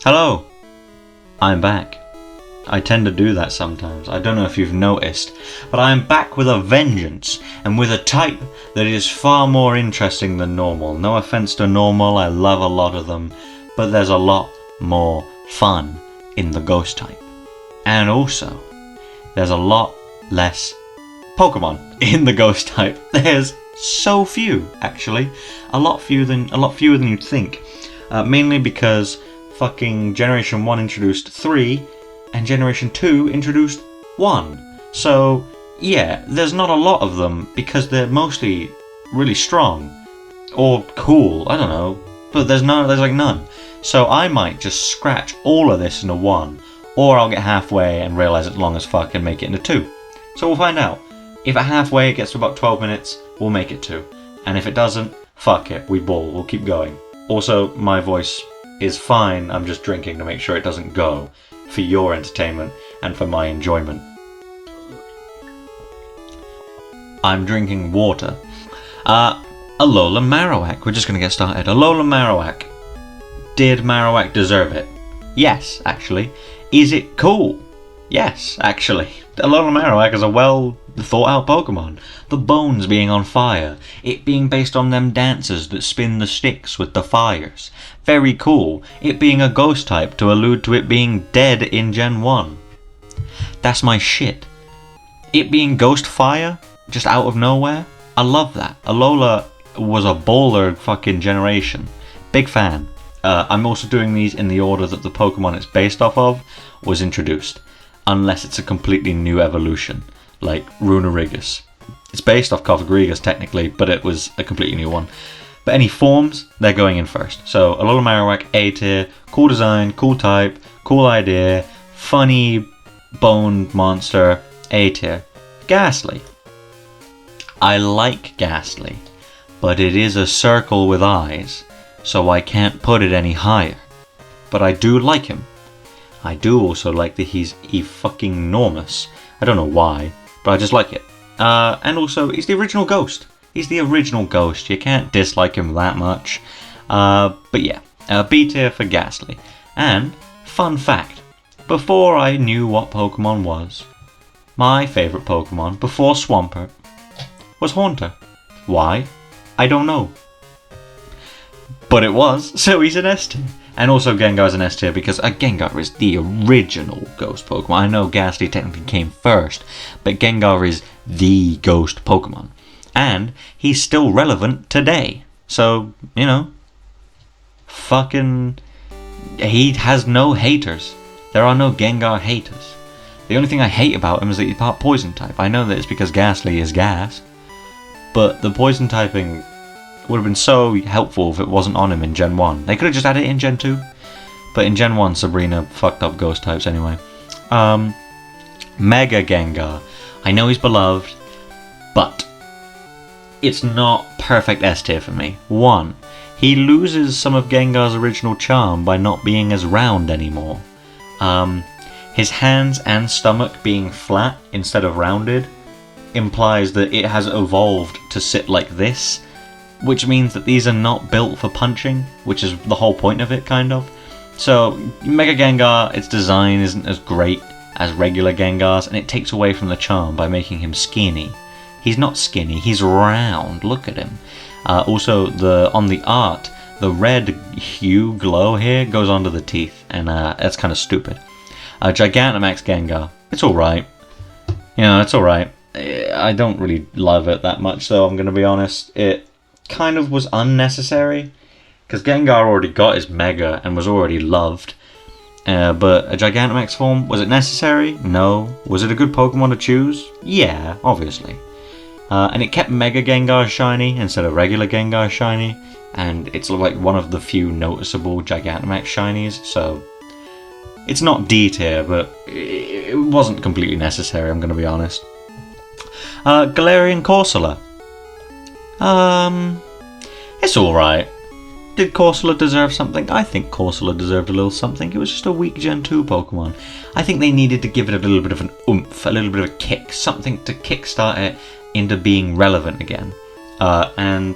Hello, I'm back. I tend to do that sometimes. I don't know if you've noticed, but I am back with a vengeance and with a type that is far more interesting than normal. No offense to normal, I love a lot of them, but there's a lot more fun in the ghost type. And also, there's a lot less Pokemon in the ghost type. There's so few, actually. A lot fewer than you'd think. Mainly because fucking Generation 1 introduced 3 and Generation 2 introduced 1. So, yeah, there's not a lot of them because they're mostly really strong. Or cool, I don't know. But there's like none. So I might just scratch all of this into 1. Or I'll get halfway and realise it's long as fuck and make it into 2. So we'll find out. If at halfway it gets to about 12 minutes, we'll make it 2. And if it doesn't, fuck it, we ball, we'll keep going. Also, my voice is fine, I'm just drinking to make sure it doesn't go. For your entertainment and for my enjoyment. I'm drinking water. Alolan Marowak, we're just gonna get started. Alolan Marowak. Did Marowak deserve it? Yes, actually. Is it cool? Yes, actually. Alolan Marowak is a well thought out Pokemon. The bones being on fire. It being based on them dancers that spin the sticks with the fires. Very cool. It being a ghost type to allude to it being dead in Gen 1. That's my shit. It being ghost fire, just out of nowhere. I love that. Alola was a baller fucking generation. Big fan. I'm also doing these in the order that the Pokemon it's based off of was introduced. Unless it's a completely new evolution, like Runerigus. It's based off Cofagrigus technically, but it was a completely new one. But any forms, they're going in first. So Alolan Marowak, A tier, cool design, cool type, cool idea, funny bone monster, A tier. Ghastly. I like Ghastly, but it is a circle with eyes, so I can't put it any higher. But I do like him. I do also like that he's fucking enormous. I don't know why, but I just like it. And also, he's the original Ghost. He's the original Ghost. You can't dislike him that much. But yeah, B tier for Ghastly. And, fun fact, before I knew what Pokemon was, my favourite Pokemon, before Swampert, was Haunter. Why? I don't know. But it was, so he's an S tier. And also Gengar's an S tier because Gengar is the original Ghost Pokemon. I know Ghastly technically came first, but Gengar is the Ghost Pokemon. And he's still relevant today. So, you know, fucking, he has no haters. There are no Gengar haters. The only thing I hate about him is that he's part poison type. I know that it's because Ghastly is gas, but the poison typing would have been so helpful if it wasn't on him in Gen 1. They could have just added it in Gen 2. But in Gen 1, Sabrina fucked up ghost types anyway. Mega Gengar. I know he's beloved, but it's not perfect S tier for me. 1. He loses some of Gengar's original charm by not being as round anymore. His hands and stomach being flat instead of rounded implies that it has evolved to sit like this, which means that these are not built for punching, which is the whole point of it, kind of. So, Mega Gengar, its design isn't as great as regular Gengars, and it takes away from the charm by making him skinny. He's not skinny, he's round, look at him. Also, on the art, the red hue glow here goes onto the teeth, and that's kind of stupid. Gigantamax Gengar, it's alright. You know, it's alright. I don't really love it that much, though, I'm going to be honest. It kind of was unnecessary, because Gengar already got his Mega and was already loved. But a Gigantamax form, was it necessary? No. Was it a good Pokemon to choose? Yeah, obviously. And it kept Mega Gengar shiny instead of regular Gengar shiny, and it's like one of the few noticeable Gigantamax shinies, so it's not D tier, but it wasn't completely necessary, I'm going to be honest. Galarian Corsola. It's alright. Did Corsola deserve something? I think Corsola deserved a little something. It was just a weak Gen 2 Pokemon. I think they needed to give it a little bit of an oomph, a little bit of a kick, something to kickstart it into being relevant again. And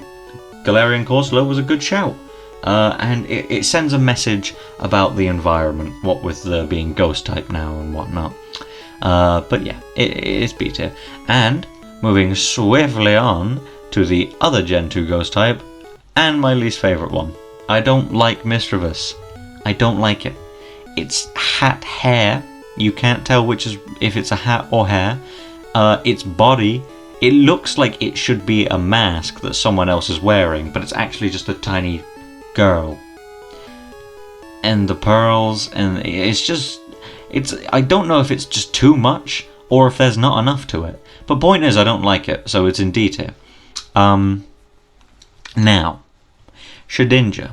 Galarian Corsola was a good shout. and it sends a message about the environment, what with the being ghost type now and whatnot. But yeah, it's B tier. And moving swiftly on to the other Gen 2 ghost type, and my least favourite one. I don't like Misdreavus. I don't like it. It's hat hair. You can't tell if it's a hat or hair. Its body, it looks like it should be a mask that someone else is wearing, but it's actually just a tiny girl. And the pearls, and I don't know if it's just too much or if there's not enough to it. But point is, I don't like it, so it's in D tier. Now, Shedinja.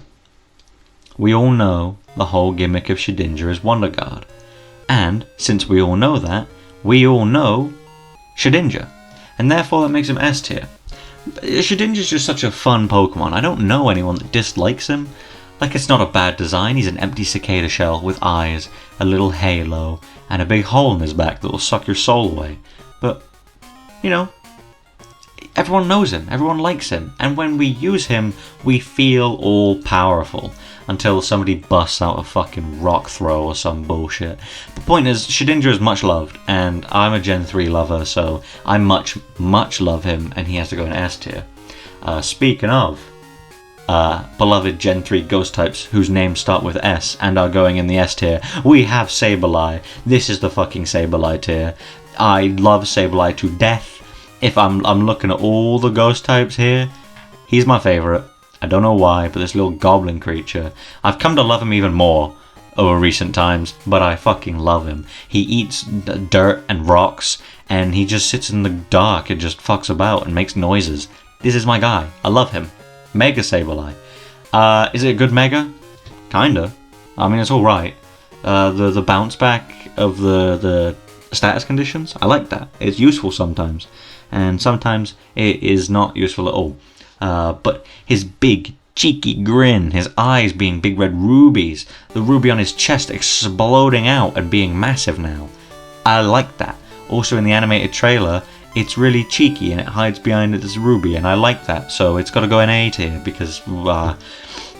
We all know the whole gimmick of Shedinja is Wonder Guard. And, since we all know that, we all know Shedinja. And therefore that makes him S tier. Shedinja's just such a fun Pokemon. I don't know anyone that dislikes him. Like, it's not a bad design. He's an empty cicada shell with eyes, a little halo, and a big hole in his back that will suck your soul away. But, you know, everyone knows him, everyone likes him, and when we use him, we feel all powerful. Until somebody busts out a fucking rock throw or some bullshit. The point is, Shedinja is much loved, and I'm a Gen 3 lover, so I much love him, and he has to go in S tier. Speaking of beloved Gen 3 ghost types whose names start with S and are going in the S tier, we have Sableye. This is the fucking Sableye tier. I love Sableye to death. If I'm looking at all the ghost types here, he's my favourite. I don't know why, but this little goblin creature, I've come to love him even more over recent times, but I fucking love him. He eats dirt and rocks, and he just sits in the dark and just fucks about and makes noises. This is my guy. I love him. Mega Sableye. Is it a good Mega? Kinda. I mean, it's alright. The bounce back of the status conditions, I like that. It's useful sometimes, and sometimes it is not useful at all. But his big, cheeky grin, his eyes being big red rubies, the ruby on his chest exploding out and being massive now. I like that. Also in the animated trailer, it's really cheeky and it hides behind this ruby, and I like that. So it's got to go in A tier because I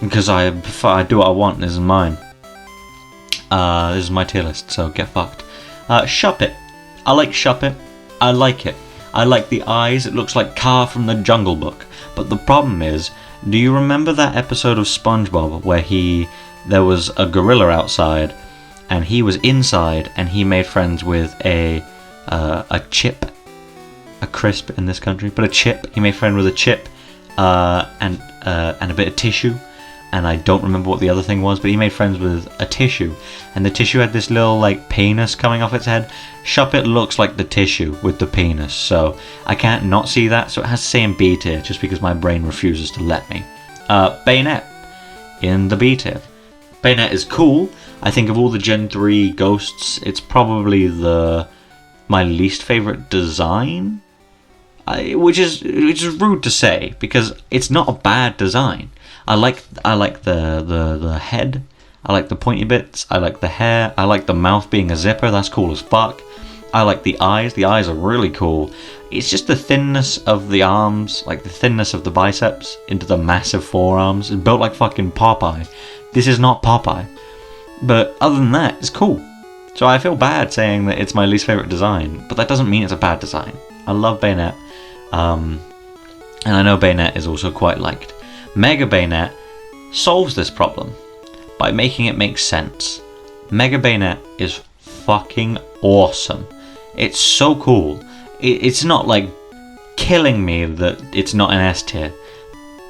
do what I want. This is mine. This is my tier list, so get fucked. Shuppet. I like Shuppet. I like it. I like the eyes. It looks like Car from the Jungle Book. But the problem is, do you remember that episode of SpongeBob where there was a gorilla outside, and he was inside, and he made friends with a chip, a crisp in this country, but a chip. He made friends with a chip, and a bit of tissue, and I don't remember what the other thing was, but he made friends with a tissue, and the tissue had this little like penis coming off its head. Shuppet looks like the tissue with the penis, so I can't not see that, so it has to stay in B tier just because my brain refuses to let me. Banette in the B tier. Banette is cool. I think of all the Gen 3 ghosts, it's probably my least favourite design, which is rude to say because it's not a bad design. I like the head. I like the pointy bits. I like the hair. I like the mouth being a zipper. That's cool as fuck. I like the eyes. The eyes are really cool. It's just the thinness of the arms, like the thinness of the biceps into the massive forearms. It's built like fucking Popeye. This is not Popeye. But other than that, it's cool. So I feel bad saying that it's my least favourite design, but that doesn't mean it's a bad design. I love Banette. And I know Banette is also quite liked. Mega Banette solves this problem by making it make sense. Mega Banette is fucking awesome. It's so cool. It's not like killing me that it's not an S tier.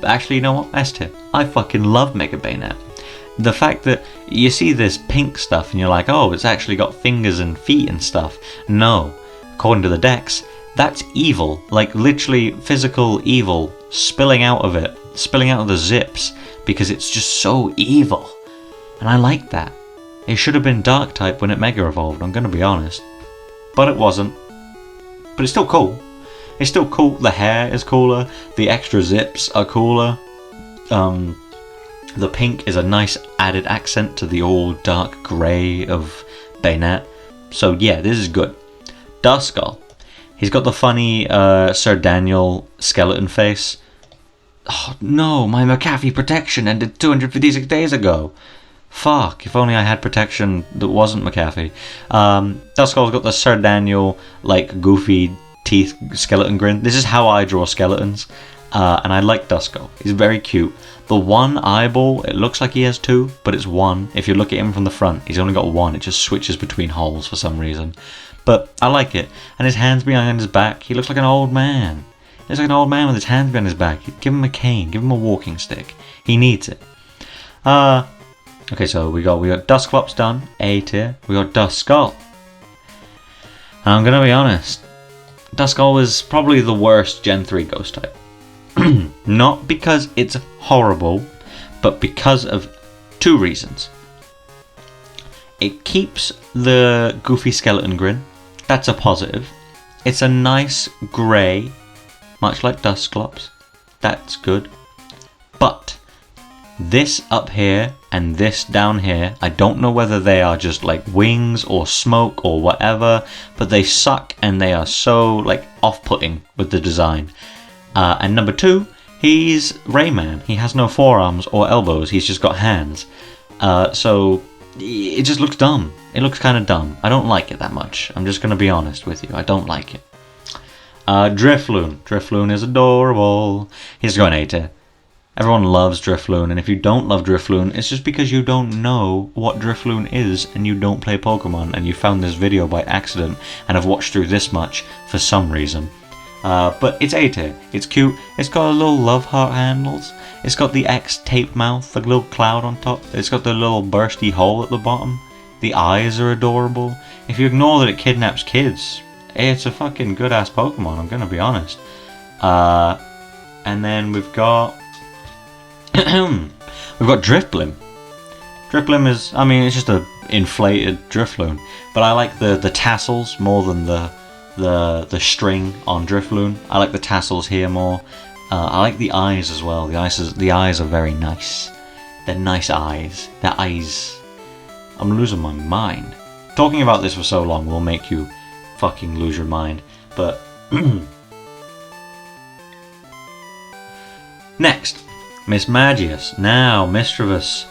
But actually, you know what? S tier. I fucking love Mega Banette. The fact that you see this pink stuff and you're like, oh, it's actually got fingers and feet and stuff. No. According to the Dex, that's evil. Like literally physical evil spilling out of it. Spilling out of the zips. Because it's just so evil. And I like that. It should have been Dark type when it Mega Evolved, I'm going to be honest. But it wasn't. But it's still cool. It's still cool. The hair is cooler. The extra zips are cooler. The pink is a nice added accent to the all dark grey of Banette. So yeah, this is good. Duskull. He's got the funny Sir Daniel skeleton face. Oh no, my McAfee protection ended 256 days ago. Fuck, if only I had protection that wasn't McAfee. Duskull's got the Sir Daniel, like, goofy teeth skeleton grin. This is how I draw skeletons. And I like Duskull. He's very cute. The one eyeball, it looks like he has two, but it's one. If you look at him from the front, he's only got one. It just switches between holes for some reason. But I like it. And his hands behind his back, he looks like an old man. He looks like an old man with his hands behind his back. Give him a cane. Give him a walking stick. He needs it. Okay, so we got Dusklops done, A tier. We got Duskull. And I'm gonna be honest, Duskull is probably the worst Gen 3 ghost type. Not because it's horrible, but because of two reasons. It keeps the goofy skeleton grin. That's a positive. It's a nice grey, much like Dusklops. That's good. But this up here and this down here, I don't know whether they are just like wings or smoke or whatever, but they suck and they are so like off-putting with the design. And number two, he's Rayman. He has no forearms or elbows, he's just got hands. So it just looks dumb. It looks kind of dumb. I don't like it that much. I'm just going to be honest with you. I don't like it. Drifloon. Drifloon is adorable. He's going A tier. Everyone loves Drifloon, and if you don't love Drifloon, it's just because you don't know what Drifloon is and you don't play Pokemon and you found this video by accident and have watched through this much for some reason. But it's A tier. It's cute. It's got a little love heart handles. It's got the X tape mouth, the little cloud on top. It's got the little bursty hole at the bottom. The eyes are adorable. If you ignore that it kidnaps kids, it's a fucking good ass Pokemon, I'm gonna be honest. And then we've got Drifblim. Drifblim is, I mean, it's just a inflated Drifloon, but I like the tassels more than the string on Drifloon. I like the tassels here more. I like the eyes as well. The eyes are very nice. They're nice eyes. They're eyes. I'm losing my mind. Talking about this for so long will make you fucking lose your mind. But next, Mismagius. Now, Mischievous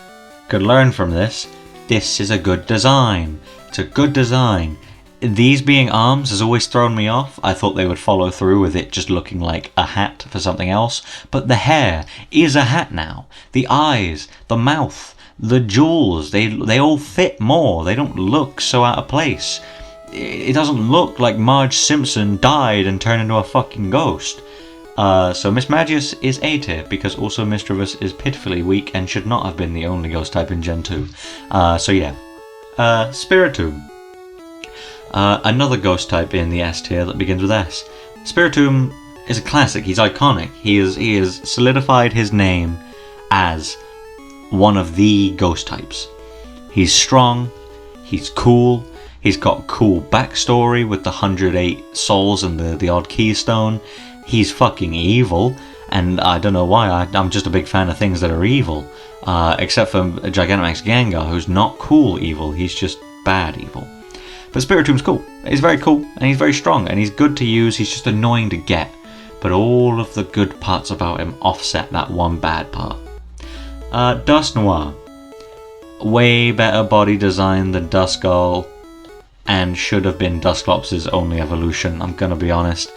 could learn from this. This is a good design. It's a good design. These being arms has always thrown me off. I thought they would follow through with it just looking like a hat for something else. But the hair is a hat now. The eyes, the mouth, the jewels, they all fit more. They don't look so out of place. It doesn't look like Marge Simpson died and turned into a fucking ghost. So Mismagius is A tier because also Mischievous is pitifully weak and should not have been the only ghost type in Gen 2. So yeah. Spiritomb. Another ghost type in the S tier that begins with S. Spiritomb is a classic. He's iconic. He has solidified his name as one of the ghost types. He's strong. He's cool. He's got a cool backstory with the 108 souls and the odd keystone. He's fucking evil, and I don't know why. I'm just a big fan of things that are evil. Except for Gigantamax Gengar, who's not cool evil. He's just bad evil. But Spiritomb's cool. He's very cool, and he's very strong, and he's good to use. He's just annoying to get. But all of the good parts about him offset that one bad part. Dusknoir. Way better body design than Duskull, and should have been Dusklops' only evolution, I'm gonna be honest.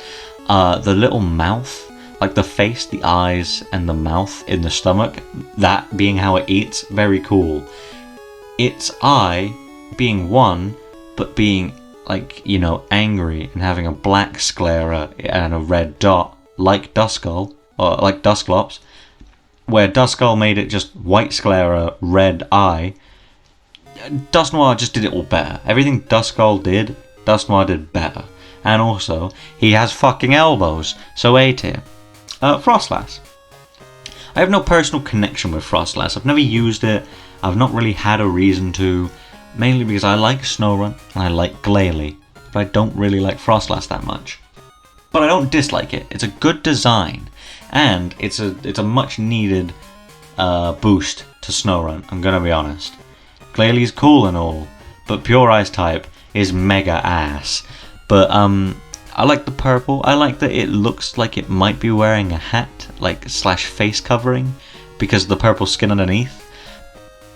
The little mouth, like the face, the eyes, and the mouth in the stomach, that being how it eats, very cool. Its eye being one, but being, like, you know, angry and having a black sclera and a red dot, like Duskull, or like Dusklops, where Duskull made it just white sclera, red eye. Dusknoir just did it all better. Everything Duskull did, Dusknoir did better. And also, he has fucking elbows, so A tier. Froslass. I have no personal connection with Froslass. I've never used it. I've not really had a reason to. Mainly because I like Snorunt and I like Glalie. But I don't really like Froslass that much. But I don't dislike it. It's a good design. And it's a much needed boost to Snorunt, I'm gonna be honest. Glalie's cool and all, but Pure Ice type is mega ass. But I like the purple. I like that it looks like it might be wearing a hat, like slash face covering, because of the purple skin underneath.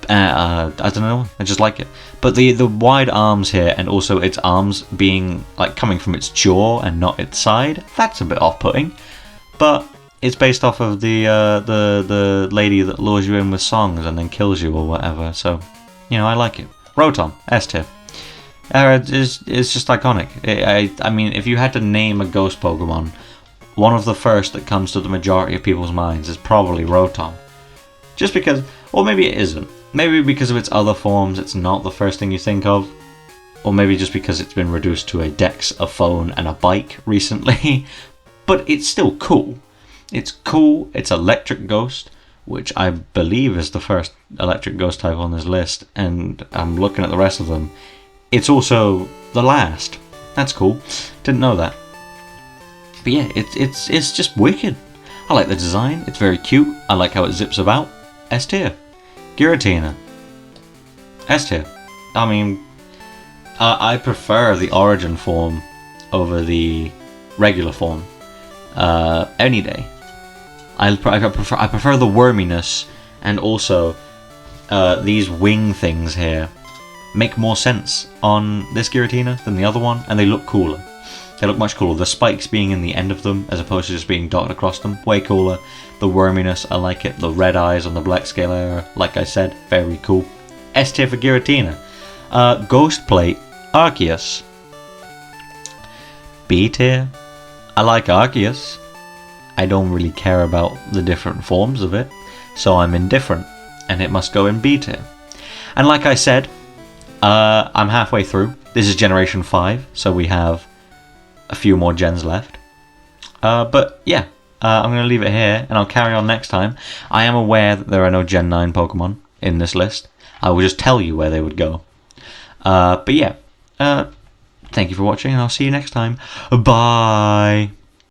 I don't know, I just like it. But the wide arms here, and also its arms being like coming from its jaw and not its side, that's a bit off-putting. But it's based off of the lady that lures you in with songs and then kills you or whatever. So, you know, I like it. Rotom, S tier. It's just iconic. I mean, if you had to name a ghost Pokemon, one of the first that comes to the majority of people's minds is probably Rotom. Just because, or maybe it isn't. Maybe because of its other forms, it's not the first thing you think of. Or maybe just because it's been reduced to a dex, a phone, and a bike recently. But it's still cool. It's cool, it's Electric Ghost, which I believe is the first Electric Ghost type on this list. And I'm looking at the rest of them. It's also the last. That's cool. Didn't know that. But yeah, it's just wicked. I like the design. It's very cute. I like how it zips about. S tier. Giratina. S tier. I mean, I prefer the origin form over the regular form. Any day. I prefer the worminess, and also these wing things here make more sense on this Giratina than the other one, and they look cooler. They look much cooler. The spikes being in the end of them as opposed to just being dotted across them, way cooler. The worminess, I like it. The red eyes on the black scale area, like I said, very cool. S tier for Giratina. Ghost Plate, Arceus. B tier. I like Arceus. I don't really care about the different forms of it, so I'm indifferent, and it must go in B tier. And like I said, I'm halfway through. This is Generation 5, so we have a few more gens left. But yeah, I'm going to leave it here, and I'll carry on next time. I am aware that there are no Gen 9 Pokemon in this list. I will just tell you where they would go. But yeah, thank you for watching, and I'll see you next time. Bye!